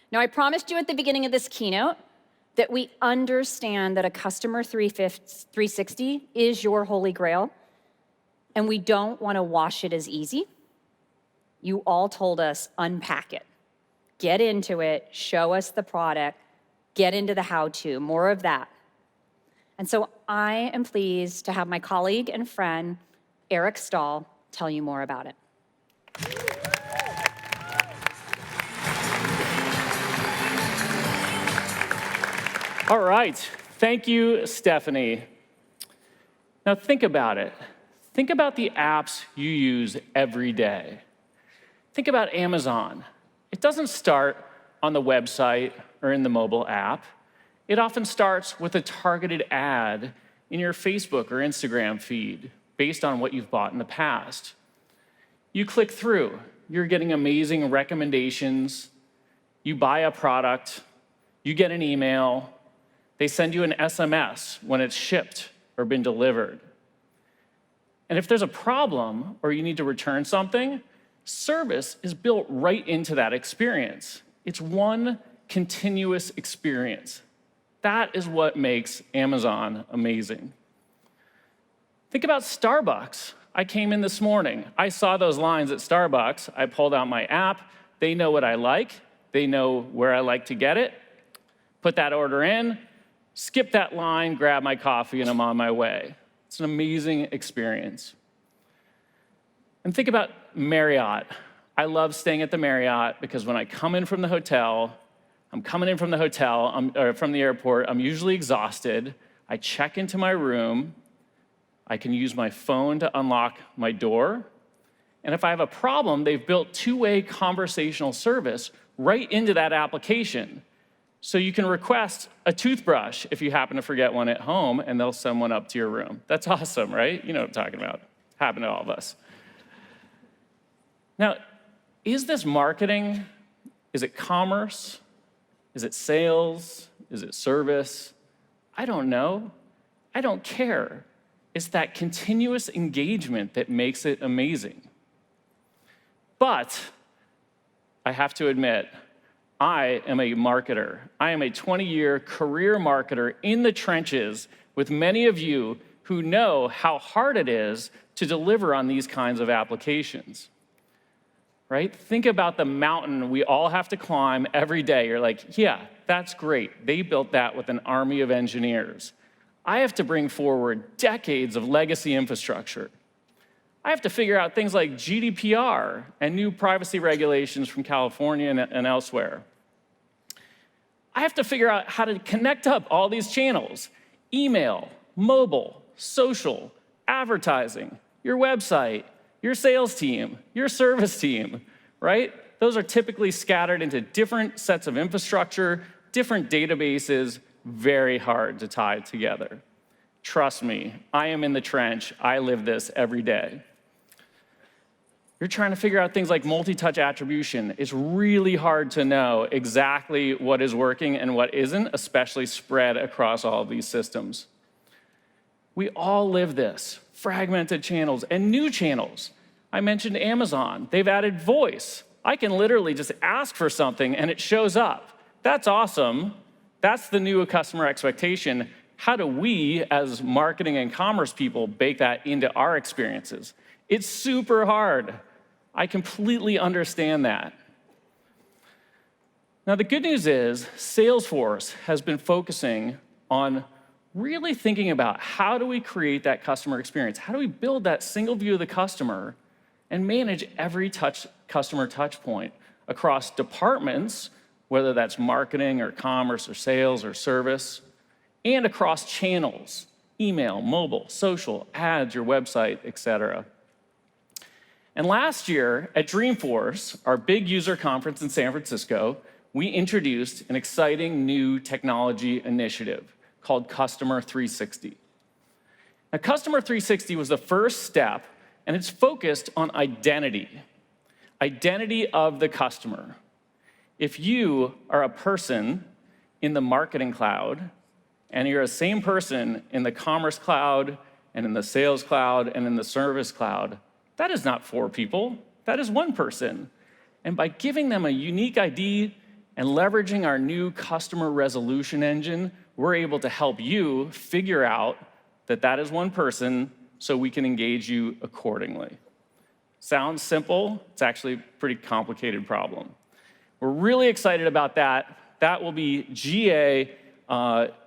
Now, I promised you at the beginning of this keynote that we understand that a customer 360 is your holy grail, and we don't want to wash it as easy. You all told us, unpack it. Get into it, show us the product, get into the how-to, more of that. And so I am pleased to have my colleague and friend, Eric Stahl, tell you more about it. All right, thank you, Stephanie. Now think about it. Think about the apps you use every day. Think about Amazon. It doesn't start on the website or in the mobile app. It often starts with a targeted ad in your Facebook or Instagram feed based on what you've bought in the past. You click through, you're getting amazing recommendations, you buy a product, you get an email, they send you an SMS when it's shipped or been delivered. And if there's a problem or you need to return something, service is built right into that experience. It's one continuous experience. That is what makes Amazon amazing. Think about Starbucks. I came in this morning. I saw those lines at Starbucks. I pulled out my app. They know what I like. They know where I like to get it. Put that order in, skip that line, grab my coffee, and I'm on my way. It's an amazing experience. And think about Marriott. I love staying at the Marriott because when I come in from the hotel, or from the airport, I'm usually exhausted. I check into my room. I can use my phone to unlock my door. And if I have a problem, they've built two-way conversational service right into that application. So you can request a toothbrush if you happen to forget one at home, and they'll send one up to your room. That's awesome, right? You know what I'm talking about. Happened to all of us. Now, is this marketing? Is it commerce? Is it sales? Is it service? I don't know. I don't care. It's that continuous engagement that makes it amazing. But I have to admit, I am a marketer. I am a 20-year career marketer in the trenches with many of you who know how hard it is to deliver on these kinds of applications. Right? Think about the mountain we all have to climb every day. You're like, yeah, that's great. They built that with an army of engineers. I have to bring forward decades of legacy infrastructure. I have to figure out things like GDPR and new privacy regulations from California and elsewhere. I have to figure out how to connect up all these channels: email, mobile, social, advertising, your website, your sales team, your service team, right? Those are typically scattered into different sets of infrastructure, different databases, very hard to tie together. Trust me, I am in the trench. I live this every day. You're trying to figure out things like multi-touch attribution. It's really hard to know exactly what is working and what isn't, especially spread across all of these systems. We all live this, fragmented channels and new channels. I mentioned Amazon. They've added voice. I can literally just ask for something and it shows up. That's awesome. That's the new customer expectation. How do we, as marketing and commerce people, bake that into our experiences? It's super hard. I completely understand that. Now, the good news is Salesforce has been focusing on really thinking about how do we create that customer experience? How do we build that single view of the customer and manage every customer touch point across departments, whether that's marketing or commerce or sales or service, and across channels: email, mobile, social, ads, your website, et cetera. And last year at Dreamforce, our big user conference in San Francisco, we introduced an exciting new technology initiative called Customer 360. Now, Customer 360 was the first step, and it's focused on identity of the customer. If you are a person in the marketing cloud, and you're the same person in the commerce cloud, and in the sales cloud, and in the service cloud, that is not 4 people, that is 1 person. And by giving them a unique ID, And leveraging our new customer resolution engine, we're able to help you figure out that that is one person so we can engage you accordingly. Sounds simple. It's actually a pretty complicated problem. We're really excited about that. That will be GA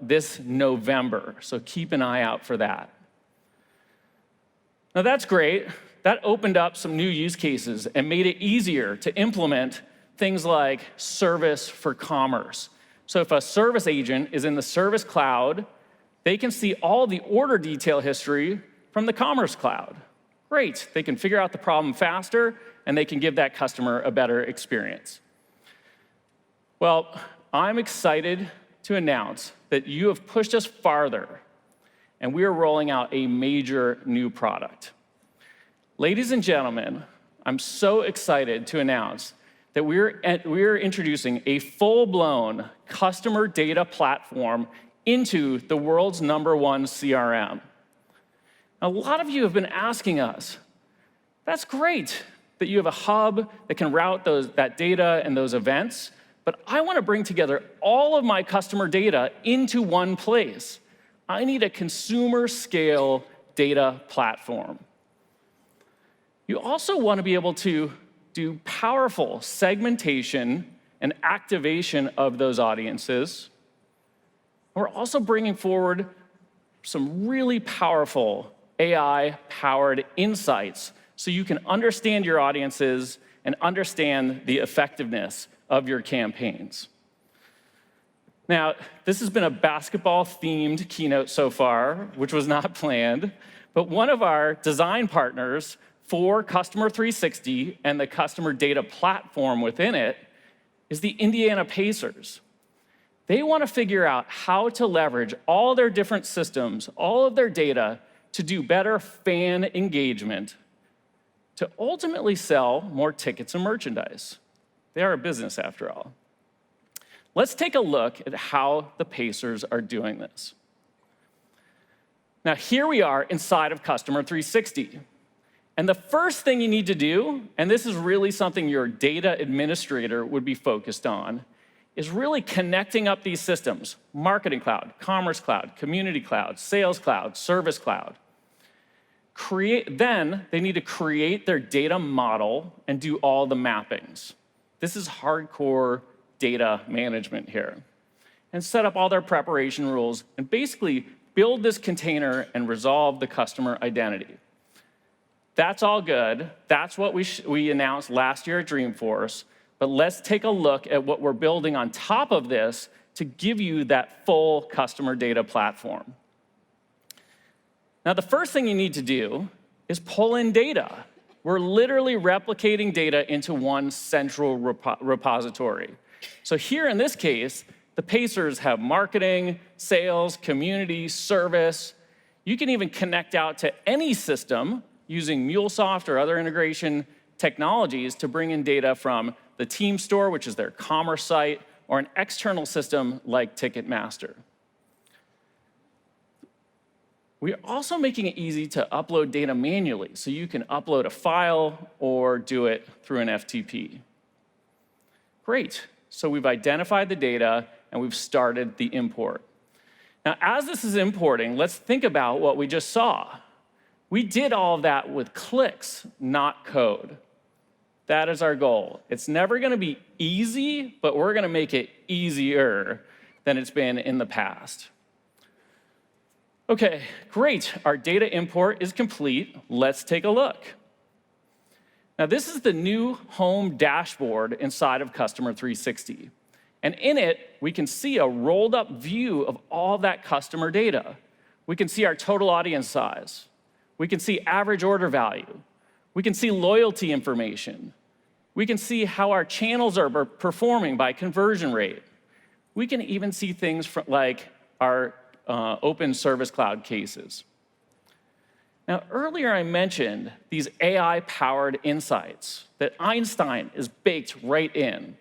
this November, so keep an eye out for that. Now that's great. That opened up some new use cases and made it easier to implement things like service for commerce. So if a service agent is in the Service Cloud, they can see all the order detail history from the Commerce Cloud. Great. They can figure out the problem faster, and they can give that customer a better experience. Well, I'm excited to announce that you have pushed us farther, and we are rolling out a major new product. Ladies and gentlemen, I'm so excited to announce that we're introducing a full-blown customer data platform into the world's #1 CRM. Now, a lot of you have been asking us, that's great that you have a hub that can route that data and those events, but I want to bring together all of my customer data into one place. I need a consumer-scale data platform. You also want to be able to do powerful segmentation and activation of those audiences. We're also bringing forward some really powerful AI-powered insights so you can understand your audiences and understand the effectiveness of your campaigns. Now, this has been a basketball-themed keynote so far, which was not planned, but one of our design partners for Customer 360 and the customer data platform within it is the Indiana Pacers. They want to figure out how to leverage all their different systems, all of their data, to do better fan engagement, to ultimately sell more tickets and merchandise. They are a business, after all. Let's take a look at how the Pacers are doing this. Now, here we are inside of Customer 360. And the first thing you need to do, and this is really something your data administrator would be focused on, is really connecting up these systems: Marketing Cloud, Commerce Cloud, Community Cloud, Sales Cloud, Service Cloud. Then they need to create their data model and do all the mappings. This is hardcore data management here. And set up all their preparation rules and basically build this container and resolve the customer identity. That's all good. That's what we announced last year at Dreamforce. But let's take a look at what we're building on top of this to give you that full customer data platform. Now, the first thing you need to do is pull in data. We're literally replicating data into one central repository. So here in this case, the Pacers have marketing, sales, community, service. You can even connect out to any system using MuleSoft or other integration technologies to bring in data from the Team Store, which is their commerce site, or an external system like Ticketmaster. We are also making it easy to upload data manually, so you can upload a file or do it through an FTP. Great. So we've identified the data, and we've started the import. Now, as this is importing, let's think about what we just saw. We did all of that with clicks, not code. That is our goal. It's never going to be easy, but we're going to make it easier than it's been in the past. OK, great. Our data import is complete. Let's take a look. Now, this is the new home dashboard inside of Customer 360. And in it, we can see a rolled-up view of all that customer data. We can see our total audience size. We can see average order value. We can see loyalty information. We can see how our channels are performing by conversion rate. We can even see things like our open Service Cloud cases. Now, earlier I mentioned these AI-powered insights that Einstein is baked right in.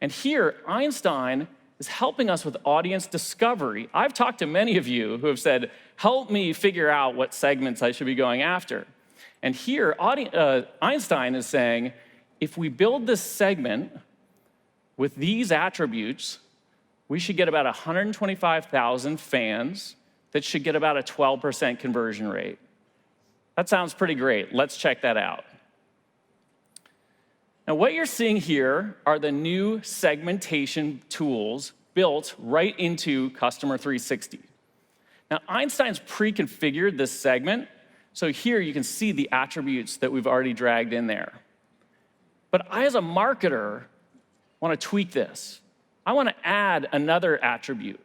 And here, Einstein is helping us with audience discovery. I've talked to many of you who have said, help me figure out what segments I should be going after. And here, Einstein is saying, if we build this segment, with these attributes, we should get about 125,000 fans that should get about a 12% conversion rate. That sounds pretty great. Let's check that out. Now, what you're seeing here are the new segmentation tools built right into Customer 360. Now, Einstein's pre-configured this segment, so here you can see the attributes that we've already dragged in there. But I, as a marketer, want to tweak this. I want to add another attribute.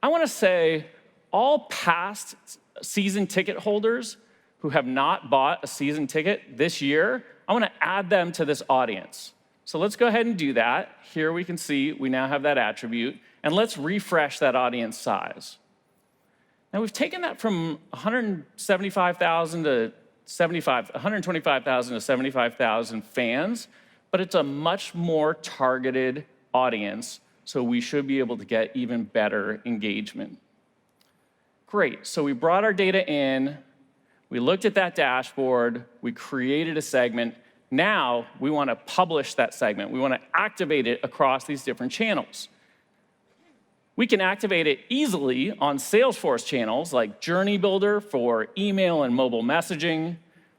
I want to say all past season ticket holders who have not bought a season ticket this year, I want to add them to this audience. So let's go ahead and do that. Here we can see we now have that attribute, and let's refresh that audience size. Now we've taken that from 125,000 to 75,000 fans, but it's a much more targeted audience, so we should be able to get even better engagement. Great, so we brought our data in, we looked at that dashboard, we created a segment. Now we want to publish that segment. We want to activate it across these different channels. We can activate it easily on Salesforce channels like Journey Builder for email and mobile messaging,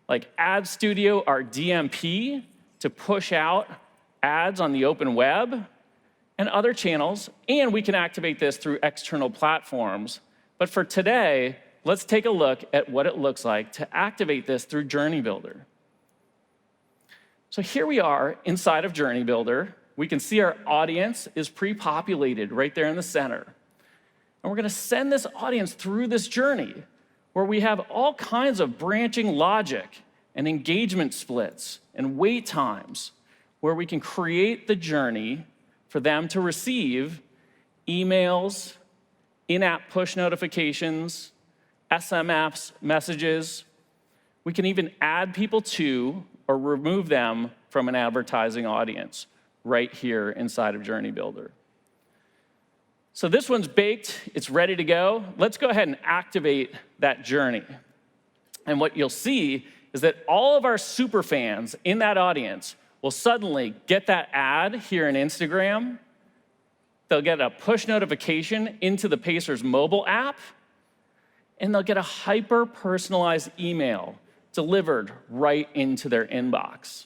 like Ad Studio, our DMP, to push out ads on the open web, and other channels. And we can activate this through external platforms. But for today, let's take a look at what it looks like to activate this through Journey Builder. So here we are inside of Journey Builder. We can see our audience is pre-populated right there in the center. And we're going to send this audience through this journey where we have all kinds of branching logic and engagement splits and wait times where we can create the journey for them to receive emails, in-app push notifications, SMS messages. We can even add people to or remove them from an advertising audience right here inside of Journey Builder. So this one's baked, it's ready to go. Let's go ahead and activate that journey. And what you'll see is that all of our super fans in that audience will suddenly get that ad here in Instagram. They'll get a push notification into the Pacers mobile app, and they'll get a hyper-personalized email delivered right into their inbox.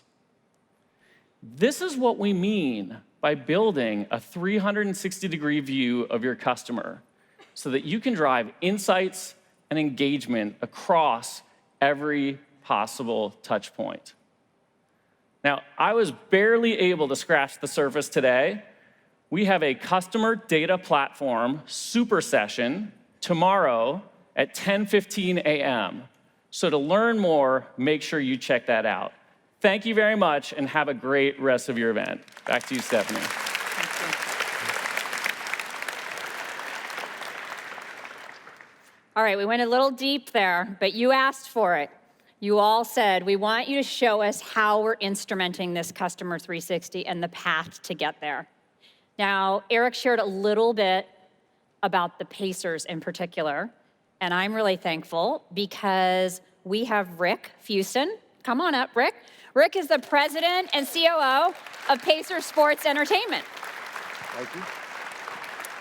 This is what we mean by building a 360-degree view of your customer so that you can drive insights and engagement across every possible touch point. Now, I was barely able to scratch the surface today. We have a customer data platform super session tomorrow at 10:15 a.m. So to learn more, make sure you check that out. Thank you very much, and have a great rest of your event. Back to you, Stephanie. Thank you. All right, we went a little deep there, but you asked for it. You all said, we want you to show us how we're instrumenting this Customer 360 and the path to get there. Now, Eric shared a little bit about the Pacers in particular, and I'm really thankful because we have Rick Fuston. Come on up, Rick. Rick is the president and COO of Pacer Sports Entertainment. Thank you.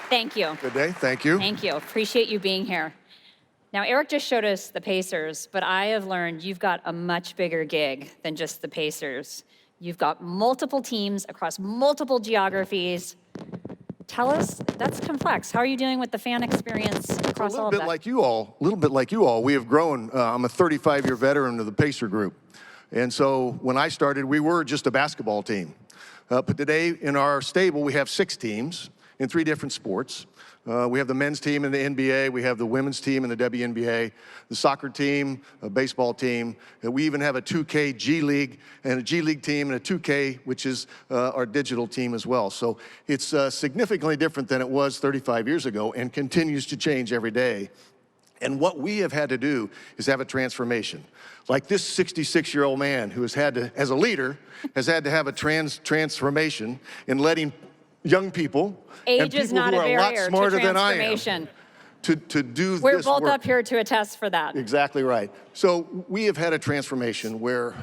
Thank you. Good day. Thank you. Thank you. Appreciate you being here. Now, Eric just showed us the Pacers, but I have learned you've got a much bigger gig than just the Pacers. You've got multiple teams across multiple geographies. Tell us, that's complex. How are you dealing with the fan experience across all of that? A little bit like you all, we have grown. I'm a 35-year veteran of the Pacer Group. And so when I started, we were just a basketball team. But today in our stable, we have 6 teams in 3 different sports. We have the men's team in the NBA, we have the women's team in the WNBA, the soccer team, a baseball team. We even have a 2K G League and a G League team and a 2K, which is our digital team as well. So it's significantly different than it was 35 years ago and continues to change every day. And what we have had to do is have a transformation. Like this 66-year-old man who has had to, as a leader, has had to have a transformation in letting young people and people who are a lot smarter than I am to do We're this both work. up here to attest for that. Exactly right. So we have had a transformation where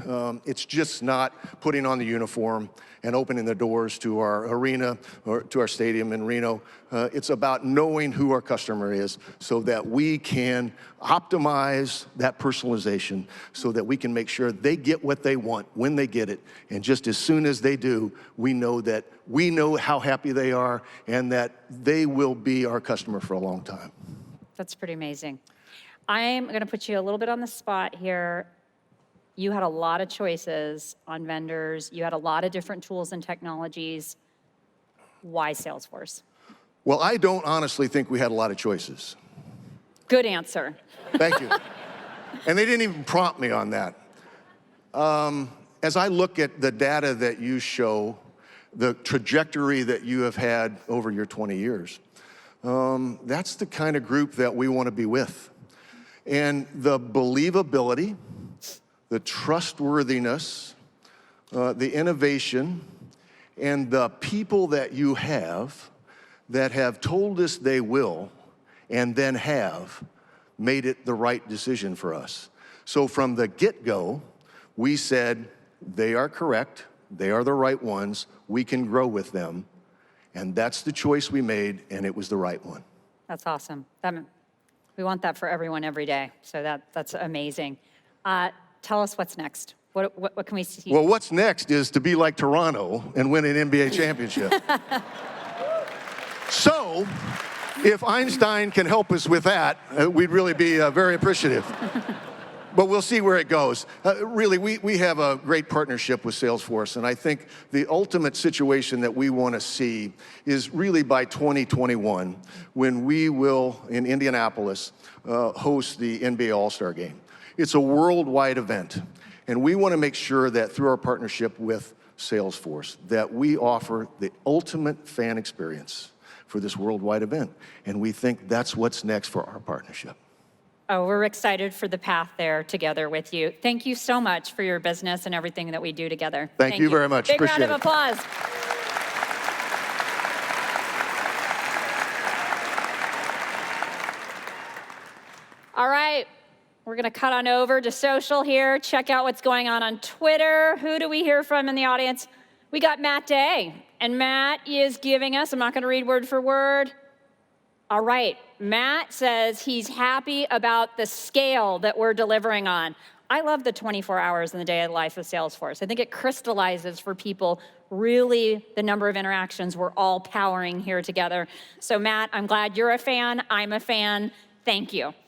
it's just not putting on the uniform and opening the doors to our arena or to our stadium in Reno. It's about knowing who our customer is so that we can optimize that personalization so that we can make sure they get what they want when they get it. And just as soon as they do, we know how happy they are and that they will be our customer for a long time. That's pretty amazing. I'm going to put you a little bit on the spot here. You had a lot of choices on vendors. You had a lot of different tools and technologies. Why Salesforce? Well, I don't honestly think we had a lot of choices. Good answer. Thank you. And they didn't even prompt me on that. As I look at the data that you show, the trajectory that you have had over your 20 years, that's the kind of group that we want to be with. And the believability, the trustworthiness, the innovation, and the people that you have that have told us they will and then have made it the right decision for us. So from the get-go, we said they are correct, they are the right ones, we can grow with them. And that's the choice we made, and it was the right one. That's awesome. We want that for everyone every day. So that's amazing. Tell us what's next. What can we see? Well, what's next is to be like Toronto and win an NBA championship. So, if Einstein can help us with that, we'd really be very appreciative. But we'll see where it goes. Really, we have a great partnership with Salesforce, and I think the ultimate situation that we want to see is really by 2021, when we will, in Indianapolis, host the NBA All-Star Game. It's a worldwide event, and we want to make sure that through our partnership with Salesforce, that we offer the ultimate fan experience for this worldwide event, and we think that's what's next for our partnership. Oh, we're excited for the path there together with you. Thank you so much for your business and everything that we do together. Thank you very much. Big Appreciate round of applause. All right, we're going to cut on over to social here. Check out what's going on Twitter. Who do we hear from in the audience? We got Matt Day, and Matt is giving us, I'm not going to read word for word. All right, Matt says he's happy about the scale that we're delivering on. I love the 24 hours in the day of life of Salesforce. I think it crystallizes for people really the number of interactions we're all powering here together. So Matt, I'm glad you're a fan. I'm a fan. Thank you.